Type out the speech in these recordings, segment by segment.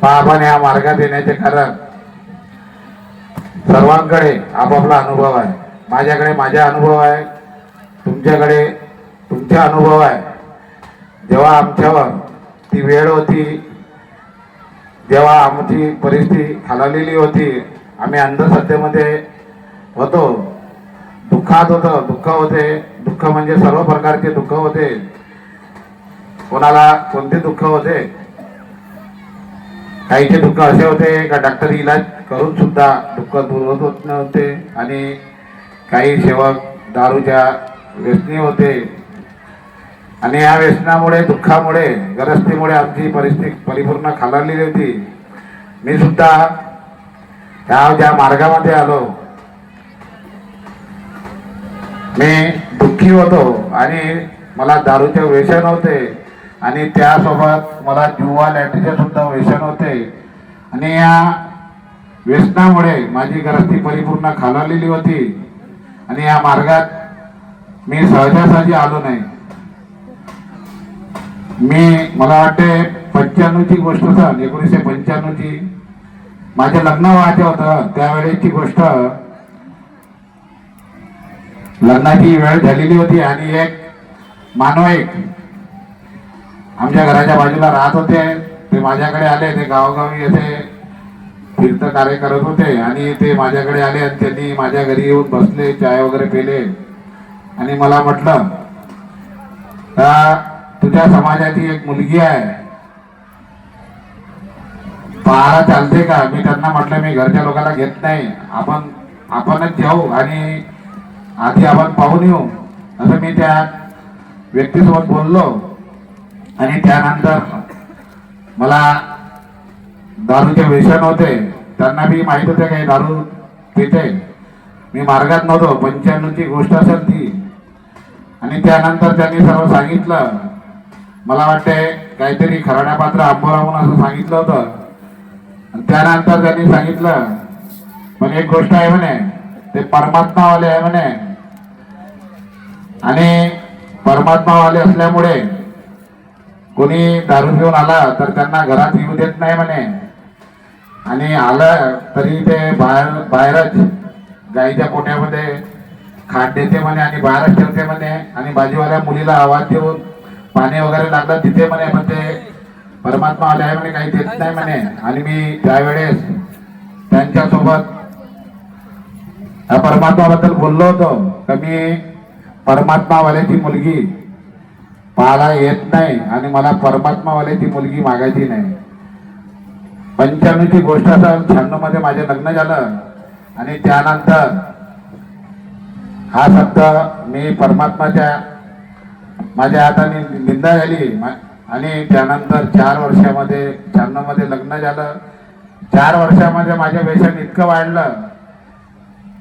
आपण या मार्गात येण्याचे कारण सर्वांकडे आपापला अनुभव आहे. माझ्याकडे माझा अनुभव आहे, तुमच्याकडे तुमचा अनुभव आहे. जेव्हा आमच्यावर ती वेळ होती, जेव्हा आमची परिस्थिती खालावलेली होती, आम्ही अंधश्रद्धेमध्ये होतो, दुःखात होतो, दुःख होते. दुःख म्हणजे सर्व प्रकारचे दुःख होते. कोणाला कोणते दुःख होते? काहीचे दुःख असे होते का डॉक्टरी इलाज करून सुद्धा दुःख दूर होत नव्हते, आणि काही सेवक दारूच्या व्यसनी होते. आणि या व्यसनामुळे, दुःखामुळे, गरस्तीमुळे आमची परिस्थिती परिपूर्ण खालावलेली होती. मी सुद्धा ह्या ज्या मार्गामध्ये आलो, मी दुःखी होतो आणि मला दारूचे व्यसन होते, आणि त्यासोबत मला जुवा लॅटरीचे सुद्धा व्यसन होते. आणि या व्यसनामुळे माझी गरस्ती परिपूर्ण खालावलेली होती. आणि या मार्गात मी सहजासहजी आलो नाही. मला वाटते 95ची गोष्ट सर, 1995ची माझे लग्न व्हायचं होतं. त्यावेळेची गोष्ट, लग्नाची वेळ झालेली होती आणि एक मानवाईक आमच्या घराच्या बाजूला राहत होते. ते माझ्याकडे आले. ते गावोगावी येथे तीर्थ कार्य करत होते आणि ते माझ्याकडे आले आणि त्यांनी माझ्या घरी येऊन बसले, चाय वगैरे पिले आणि मला म्हटलं, तुझ्या समाजाची एक मुलगी आहे, पाहायला चालते का? मी त्यांना म्हटलं, मी घरच्या लोकांना घेत नाही, आपणच जाऊ आणि आधी आपण पाहून येऊ, असं मी त्या व्यक्तीसोबत बोललो. आणि त्यानंतर मला दारूचे व्यसन होते, त्यांना बी माहीत होते काही दारू पिते. मी मार्गात नव्हतो, 95ची गोष्ट असेल ती. आणि त्यानंतर त्यांनी सर्व सांगितलं. मला वाटते काहीतरी खराड्यापात्र आंबोराहून असं सांगितलं होतं. आणि त्यानंतर त्यांनी सांगितलं, पण एक गोष्ट आहे म्हणे, ते परमात्मावाले आहे म्हणे, आणि परमात्मावाले असल्यामुळे कोणी दारू घेऊन आला तर त्यांना घरात येऊ देत नाही म्हणे, आणि आलं तरी ते बाहेरच गाईच्या पोट्यामध्ये खाट देते म्हणे आणि बाहेरच ठेवते म्हणे, आणि बाजूवाल्या मुलीला आवाज देऊन पाणी वगैरे लागलं तिथे म्हणे, पण ते परमात्मा आले आहे म्हणे, काही देत नाही म्हणे. आणि मी त्यावेळेस त्यांच्यासोबत परमात्माबद्दल बोललो होतो का मी परमात्मावाल्याची मुलगी पाहायला येत नाही आणि मला परमात्मावाल्याची मुलगी मागायची नाही. 95ची गोष्ट असेल. 96 मध्ये माझे लग्न झालं आणि त्यानंतर हा शब्द मी परमात्माच्या माझ्या हाताने निंदा झाली. आणि त्यानंतर 4 वर्षामध्ये 96 मध्ये लग्न झालं. 4 वर्षामध्ये माझे व्यसन इतकं वाढलं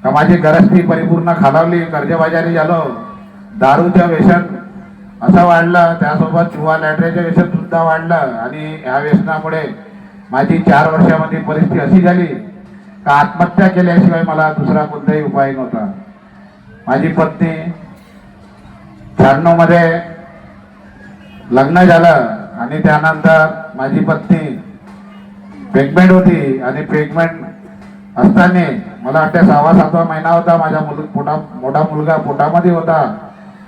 का माझी गरस्ती परिपूर्ण खालावली, कर्जबाजारी झालो, दारूचं व्यसन असं वाढलं, त्यासोबत जुवा लॅटरीचं व्यसन सुद्धा वाढलं. आणि ह्या व्यसनामुळे माझी 4 वर्षामध्ये परिस्थिती अशी झाली का आत्महत्या केल्याशिवाय मला दुसरा कोणताही उपाय नव्हता. माझी पत्नी 96 मध्ये लग्न झालं आणि त्यानंतर माझी पत्नी प्रेग्नेंट होती, आणि प्रेग्नेंट असताना मला वाटतं 6वा-7वा महिना होता, माझा मोठा मुलगा पोटामध्ये होता.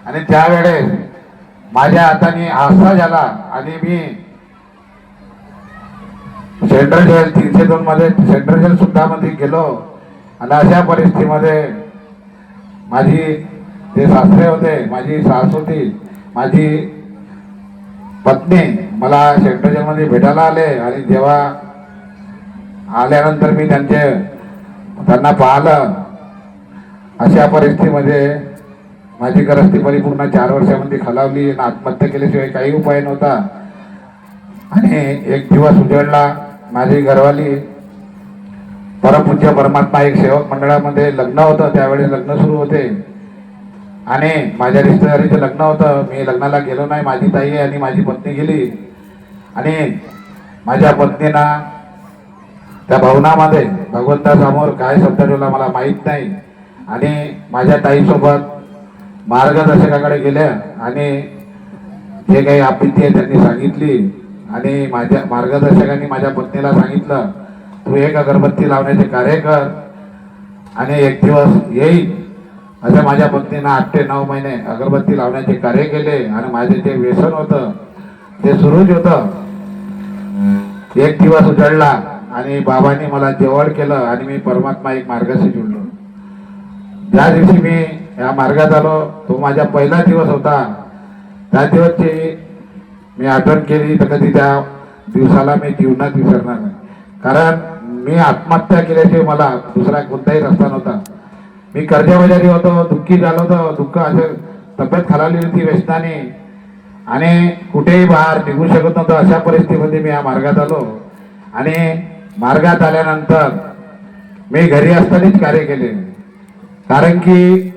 आणि त्यावेळेस माझ्या हाताने आरसा झाला आणि मी सेंट्रल जेल 302 मध्ये सेंट्रल जेल सुद्धा मध्ये गेलो. आणि अशा परिस्थितीमध्ये माझी जे सासरे होते, माझी सास होती, माझी पत्नी मला सेंट्रल जेलमध्ये भेटायला आले. आणि जेव्हा आल्यानंतर मी त्यांना पाहिलं, अशा परिस्थितीमध्ये माझी गरस्ती परिपूर्ण 4 वर्षामध्ये खालावली आणि आत्महत्या केल्याशिवाय काही उपाय नव्हता. आणि एक दिवस उजळला. माझी घरवाली परमपूज्य परमात्मा एक सेवक मंडळामध्ये लग्न होतं, त्यावेळी लग्न सुरू होते आणि माझ्या रिश्तेदारीचं लग्न होतं. मी लग्नाला गेलो नाही. माझी ताई आणि माझी पत्नी गेली आणि माझ्या पत्नीनं त्या भवनामध्ये भगवंतासमोर काय शब्द ठेवला मला माहीत नाही. आणि माझ्या ताईसोबत मार्गदर्शकाकडे गेल्या आणि जे काही आपत्ती आहे त्यांनी सांगितली आणि माझ्या मार्गदर्शकांनी माझ्या पत्नीला सांगितलं, तू एक अगरबत्ती लावण्याचे कार्य कर आणि एक दिवस येईल. असं माझ्या पत्नीनं 8 ते 9 महिने अगरबत्ती लावण्याचे कार्य केले आणि माझे जे व्यसन होतं ते सुरूच होतं. एक दिवस उजळला आणि बाबांनी मला जेवण केलं आणि मी परमात्मा एक मार्गाशी जुळलो. ज्या दिवशी मी या मार्गात आलो तो माझा पहिला दिवस होता. त्या दिवसची मी आठवण केली तर कधी त्या दिवसाला मी जीवनात विसरणार नाही. कारण मी आत्महत्या केल्याशिवाय मला दुसरा कोणताही रस्ता नव्हता. मी कर्जबाजारी होतो, दुःखी झालो होतो, दुःख असं तब्येत खालावली होती व्यसनाने आणि कुठेही बाहेर निघू शकत नव्हतं. अशा परिस्थितीमध्ये मी या मार्गात आलो आणि मार्गात आल्यानंतर मी घरी असतानाच कार्य केले. कारण की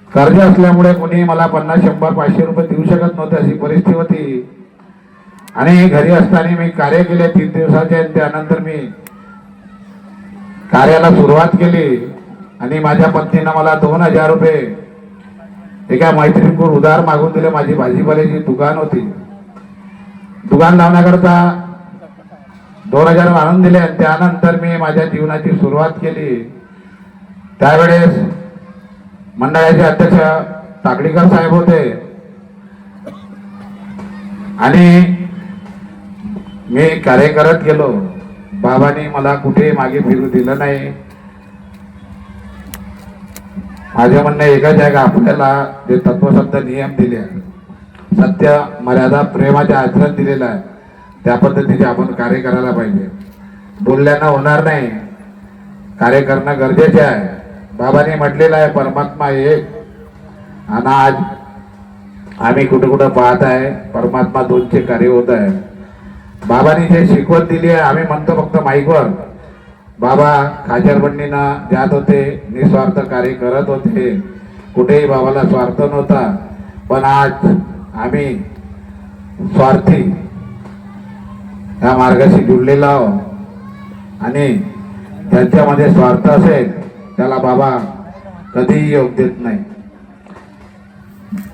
कर्ज असल्यामुळे कोणी मला 50, 100, 500 रुपये देऊ शकत नव्हते, अशी परिस्थिती होती. आणि घरी असताना मी कार्य केले 3 दिवसाचे आणि त्यानंतर मी कार्याला सुरुवात केली आणि माझ्या पत्नीनं मला 2000 रुपये एका मैत्रिणीकडून उधार मागून दिले. माझी भाजीपाल्याची दुकान होती, दुकान लावण्याकरता 2000 आणून दिले आणि त्यानंतर मी माझ्या जीवनाची सुरुवात केली. त्यावेळेस मंडळाचे अध्यक्ष ताकडीकर साहेब होते आणि मी कार्य करत गेलो. बाबांनी मला कुठेही मागे फिरू दिलं नाही. माझे म्हणणं एकच आहे का आपल्याला जे तत्वशब्द नियम दिले, सत्य, मर्यादा, प्रेमाचे आचरण दिलेलं आहे, त्या पद्धतीचे आपण कार्य करायला पाहिजे. बोलल्यानं होणार नाही, कार्य करणं गरजेचे आहे. बाबांनी म्हटलेलं आहे परमात्मा एक आणि आज आम्ही कुठं कुठं पाहत आहे परमात्मा 2चे कार्य होत आहे. बाबांनी जे शिकवण दिली आहे आम्ही म्हणतो फक्त माईकवर. बाबा खाचरबंडीनं जात होते, निस्वार्थ कार्य करत होते, कुठेही बाबाला स्वार्थ नव्हता. पण आज आम्ही स्वार्थी या मार्गाशी जुळलेलो आहोत आणि ज्यांच्यामध्ये स्वार्थ असेल त्याला बाबा कधीही योग देत नाही.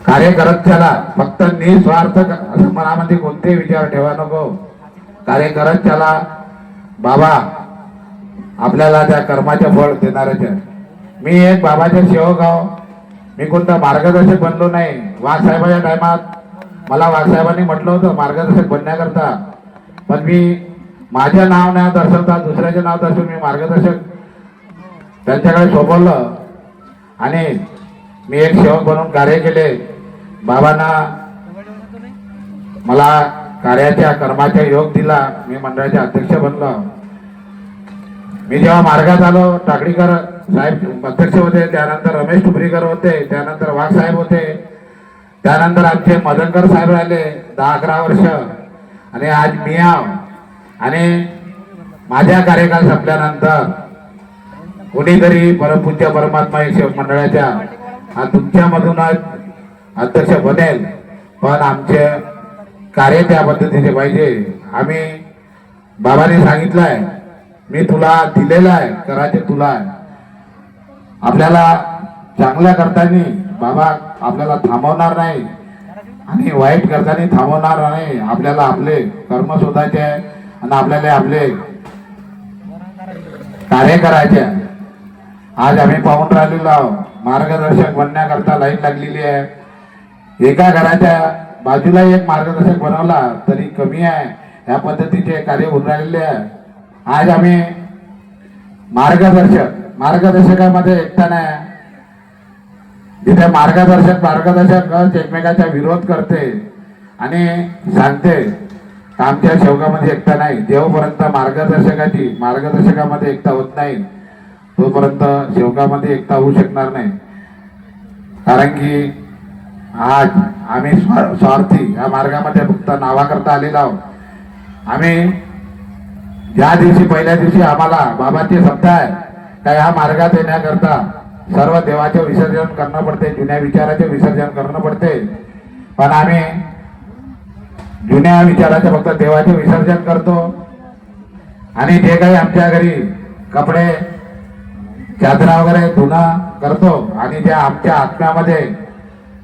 कार्य करत चला, फक्त निस्वार्थ असं मनामध्ये कोणतेही विचार ठेवा नको. कार्य करत चला, बाबा आपल्याला त्या कर्माचे फळ देणारच आहे. मी एक बाबाचे सेवक आहो. मी कोणता मार्गदर्शक बनलो नाही. वाघसाहेबाच्या टायमात मला वाघसाहेबांनी म्हटलं होतं मार्गदर्शक बनण्याकरता, पण मी माझं नाव नाही दर्शवता दुसऱ्याचे नाव दर्शवून मी मार्गदर्शक त्यांच्याकडे सोपवलं आणि मी एक सेवक बनून कार्य केले. बाबांना मला कार्याच्या कर्माचा योग दिला. मी मंडळाचे अध्यक्ष बनलो. मी जेव्हा मार्गात आलो टाकडीकर साहेब अध्यक्ष होते, त्यानंतर रमेश टुपरीकर होते, त्यानंतर वाघ साहेब होते, त्यानंतर आमचे मदनकर साहेब राहिले 10-11 वर्ष आणि आज मी आव. आणि माझ्या कार्यकाल संपल्यानंतर कोणीतरी परमपूज्य परमात्मा एक सेवक मंडळाच्या हा तुमच्यामधूनच अध्यक्ष बनेल, पण आमचे कार्य त्या पद्धतीचे पाहिजे. आम्ही बाबांनी सांगितलंय मी तुला दिलेलं आहे, करायचे तुला आहे. आपल्याला चांगल्या करताना बाबा आपल्याला थांबवणार नाही आणि वाईट करताना थांबवणार नाही. आपल्याला आपले कर्म शोधायचे आणि आपल्याला आपले कार्य करायचे. आज आम्ही पाहून राहिलेलो आहोत मार्गदर्शक बनण्याकरता लाईन लागलेली आहे. एका घराच्या बाजूला एक मार्गदर्शक बनवला तरी कमी आहे. या पद्धतीचे कार्य होऊन राहिलेले आहे. आज आम्ही मार्गदर्शकामध्ये एकता नाही. जिथे मार्गदर्शक एकमेकाचा विरोध करते आणि सांगते आमच्या सेवकामध्ये एकता नाही. जेव्हापर्यंत मार्गदर्शकामध्ये एकता होत नाही तोपर्यंत सेवकामध्ये एकता होऊ शकणार नाही. कारण की आज आम्ही स्वार्थी या मार्गामध्ये फक्त नावाकरता आलेलो आहोत. आम्ही ज्या दिवशी पहिल्या दिवशी आम्हाला बाबाचे शब्द आहे का या मार्गात येण्याकरता सर्व देवाचे विसर्जन करणं पडते, जुन्या विचाराचे विसर्जन करणं पडते. पण आम्ही जुन्या विचाराचे फक्त देवाचे विसर्जन करतो आणि जे काही आमच्या घरी कपडे चादरा वगैरे धुणं करतो आणि ज्या आमच्या आत्म्यामध्ये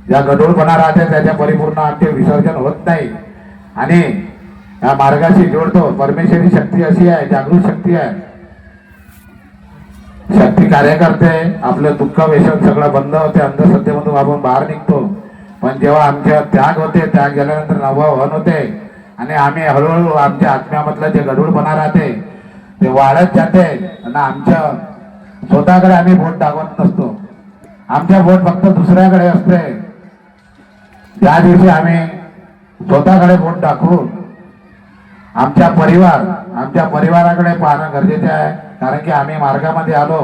ज्या गढूळपणा राहते त्याच्या परिपूर्ण आमचे विसर्जन होत नाही. आणि या मार्गाशी जोडतो. परमेश्वरी शक्ती अशी आहे, जागृत शक्ती आहे. शक्ती कार्यकर्ते आपलं दुःख व्यसन सगळं बंद होते, अंधश्रद्धेमधून आपण बाहेर निघतो. पण जेव्हा आमच्या त्याग होते, त्याग गेल्यानंतर नवं होते आणि आम्ही हळूहळू आमच्या आत्म्यामधलं जे गढूळपणा राहते ते वाढत जाते आणि आमच्या स्वतःकडे आम्ही बोट दाखवत नसतो. आमच्या बोट फक्त दुसऱ्याकडे असते. ज्या दिवशी आम्ही स्वतःकडे बोट दाखवून आमच्या परिवाराकडे पाहणं गरजेचे आहे. कारण की आम्ही मार्गामध्ये आलो,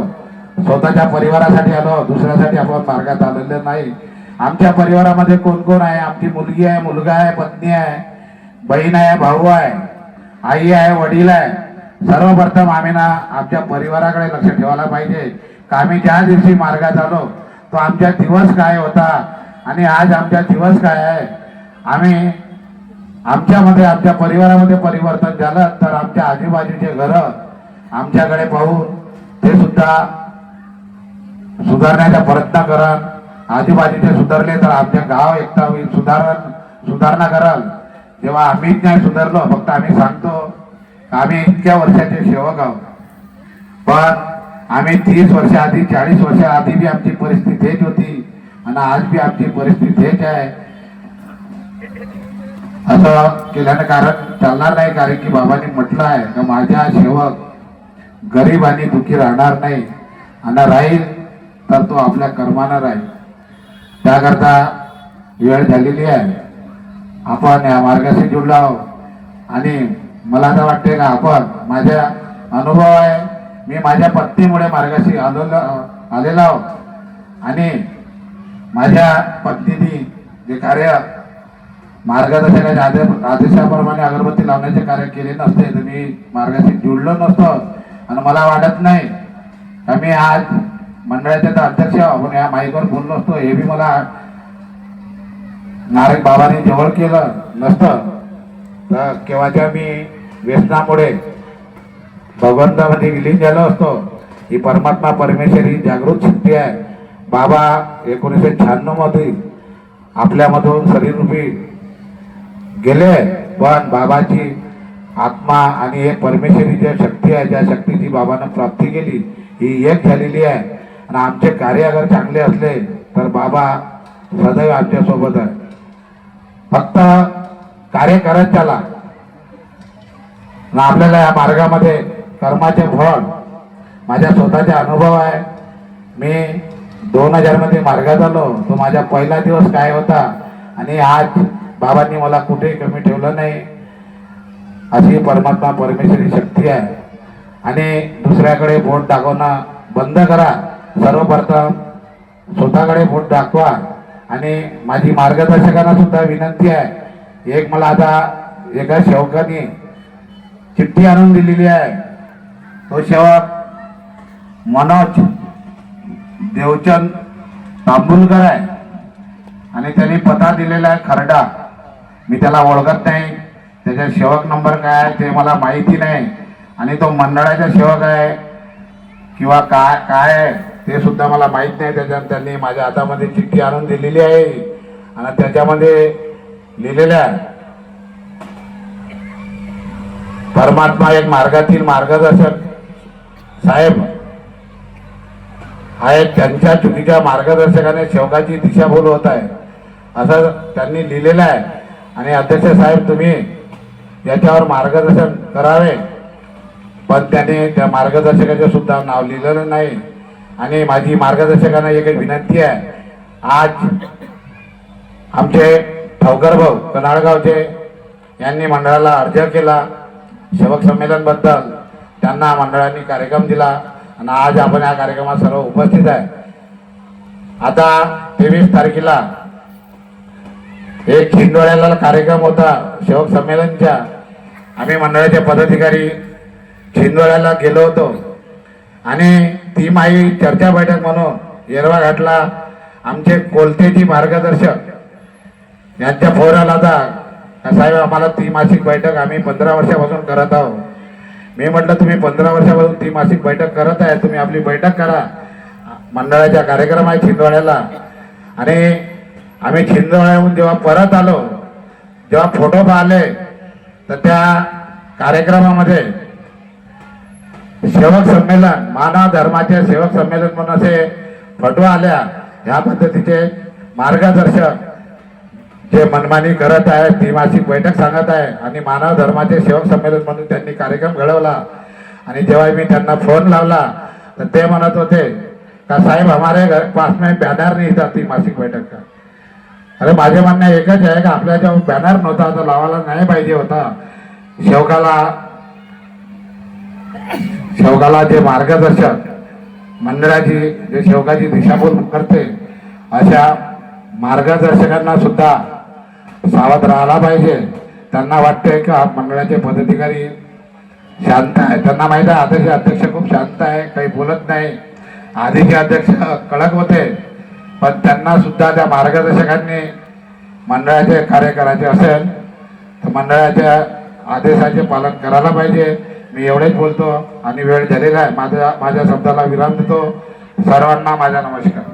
स्वतःच्या परिवारासाठी आलो, दुसऱ्यासाठी आपण मार्गात आलेले नाही. आमच्या परिवारामध्ये कोण कोण आहे? आमची मुलगी आहे, मुलगा आहे, पत्नी आहे, बहीण आहे, भाऊ आहे, आई आहे, वडील आहे. सर्वप्रथम आम्ही ना आमच्या परिवाराकडे लक्ष ठेवायला पाहिजे. का आम्ही ज्या दिवशी मार्गात आलो तो आमचा दिवस काय होता आणि आज आमचा दिवस काय आहे. आम्ही आमच्या परिवारामध्ये परिवर्तन झालं तर आमच्या आजूबाजूचे घर आमच्याकडे पाहून ते सुद्धा सुधारण्याचा प्रयत्न कराल. आजूबाजूचे सुधारले तर आमचे गाव एकता होईल, सुधारणा कराल. जेव्हा आम्हीच नाही सुधारलो, फक्त आम्ही सांगतो आम्ही इतक्या वर्षाचे सेवक आहोत, पण आम्ही 30 वर्ष आधी 40 वर्ष आधी बी आमची परिस्थिती हेच होती आणि आज बी आमची परिस्थिती हेच आहे. असं केल्यानं कारण चालणार नाही. कारण की बाबांनी म्हटलं आहे की माझ्या सेवक गरीब आणि दुःखी राहणार नाही आणि राहील तर तो आपल्या कर्मानं राहील. त्याकरता वेळ झालेली आहे. आपण या मार्गाशी जुडलो आहोत आणि मला तर वाटते का आपण माझ्या अनुभव आहे, मी माझ्या पत्नीमुळे मार्गाशी आलेलो आहोत आणि माझ्या पत्नीने जे कार्य मार्गदर्शकाच्या आदेशाप्रमाणे अगरबत्ती लावण्याचे कार्य केले नसते तर मी मार्गाशी जुडलो नसतो. आणि मला वाटत नाही का मी आज मंडळाचे तर अध्यक्ष आपण या माईकवर बोललो असतो. हे बी मला नारक बाबांनी जवळ केलं नसतं तर केव्हाच्या मी व्यसनामुळे भगवंतामध्ये विलीन झालो असतो. ही परमात्मा परमेश्वरी जागृत शक्ती आहे. बाबा 1996 मध्ये आपल्यामधून शरीररूपी गेले, पण बाबाची आत्मा आणि एक परमेश्वरी जी शक्ती आहे, ज्या शक्तीची बाबांना प्राप्ती केली ही एक झालेली आहे. आणि आमचे कार्य अगर चांगले असले तर बाबा सदैव आमच्या सोबत आहे. फक्त कार्य करत चला. आपल्याला या मार्गामध्ये कर्माचे फळ माझ्या स्वतःचा अनुभव आहे. मी 2000 मध्ये मार्गात आलो, तो माझा पहिला दिवस काय होता आणि आज बाबांनी मला कुठेही कमी ठेवलं नाही. अशी परमात्मा परमेश्वरी शक्ती आहे. आणि दुसऱ्याकडे बोट दाखवणं बंद करा. सर्वप्रथम स्वतःकडे बोट दाखवा. आणि माझी मार्गदर्शकांना सुद्धा विनंती आहे, एक मला आता एका सेवकाने चिठ्ठी आणून दिलेली आहे. तो सेवक मनोज देवचंद तांबुलकर आहे आणि त्यांनी पत्ता दिलेला आहे खरडा. मी त्याला ओळखत नाही, त्याचा सेवक नंबर काय आहे ते मला माहिती नाही आणि तो मंडळाचा सेवक आहे किंवा काय आहे ते सुद्धा मला माहीत नाही. त्यांनी माझ्या हातामध्ये चिठ्ठी आणून दिलेली आहे आणि त्याच्यामध्ये लिहिलेलं आहे परमात्मा एक मार्गातील मार्गदर्शक साहेब आहेत, त्यांच्या चुकीच्या मार्गदर्शकाने सेवकाची दिशाभूल होत आहे असं त्यांनी लिहिलेलं आहे. आणि अध्यक्ष साहेब तुम्ही याच्यावर मार्गदर्शन करावे, पण त्याने त्या मार्गदर्शकाचे सुद्धा नाव लिहिलेलं नाही. आणि माझी मार्गदर्शकांना एक विनंती आहे, आज आमचे ठावकर भाऊ कनाळगावचे यांनी मंडळाला अर्ज केला सेवक संमेलन बद्दल, त्यांना मंडळाने कार्यक्रम दिला आणि आज आपण या कार्यक्रमात सर्व उपस्थित आहे. आता 23 तारखेला एक छिंदोळ्याला कार्यक्रम होता सेवक संमेलनचा. आम्ही मंडळाचे पदाधिकारी छिंदोळ्याला गेलो होतो आणि ती माई चर्चा बैठक म्हणून येरवा घाटला आमचे कोलतेची मार्गदर्शक यांच्या फोन आला होता, साहेब आम्हाला ती मासिक बैठक आम्ही 15 वर्षापासून करत आहोत. मी म्हटलं तुम्ही 15 वर्षापासून ती मासिक बैठक करत आहे, तुम्ही आपली बैठक करा. मंडळाचा कार्यक्रम आहे छिंदवाड्याला. आणि आम्ही छिंदवाड्याहून जेव्हा परत आलो, जेव्हा फोटो पाहिले तर त्या कार्यक्रमामध्ये सेवक संमेलन, मानव धर्माचे सेवक संमेलन म्हणून असे फोटो आल्या, ह्या पद्धतीचे मार्गदर्शक जे मनमानी करत आहे, त्रिमासिक बैठक सांगत आहे आणि मानव धर्माचे सेवक संमेलन म्हणून त्यांनी कार्यक्रम घडवला. आणि जेव्हा मी त्यांना फोन लावला तर ते म्हणत होते का साहेब हमारे घर पास में बॅनर नहीं था त्रिमासिक बैठक का. अरे माझे म्हणणं एकच आहे का आपल्या जेव्हा बॅनर नव्हता तर लावायला नाही पाहिजे होता. शेवकाला जे मार्गदर्शक मंडळाची जे शेवकाची दिशाभूल करते अशा मार्गदर्शकांना सुद्धा सावध राहायला पाहिजे. त्यांना वाटते का मंडळाचे पदाधिकारी शांत आहे, त्यांना माहिती आहे आताचे अध्यक्ष खूप शांत आहे, काही बोलत नाही. आधीचे अध्यक्ष कडक होते, पण त्यांना सुद्धा त्या मार्गदर्शकांनी मंडळाचे कार्य करायचे असेल तर मंडळाच्या आदेशाचे पालन करायला पाहिजे. मी एवढेच बोलतो आणि वेळ झालेला आहे. माझ्या शब्दाला विराम देतो. सर्वांना माझा नमस्कार.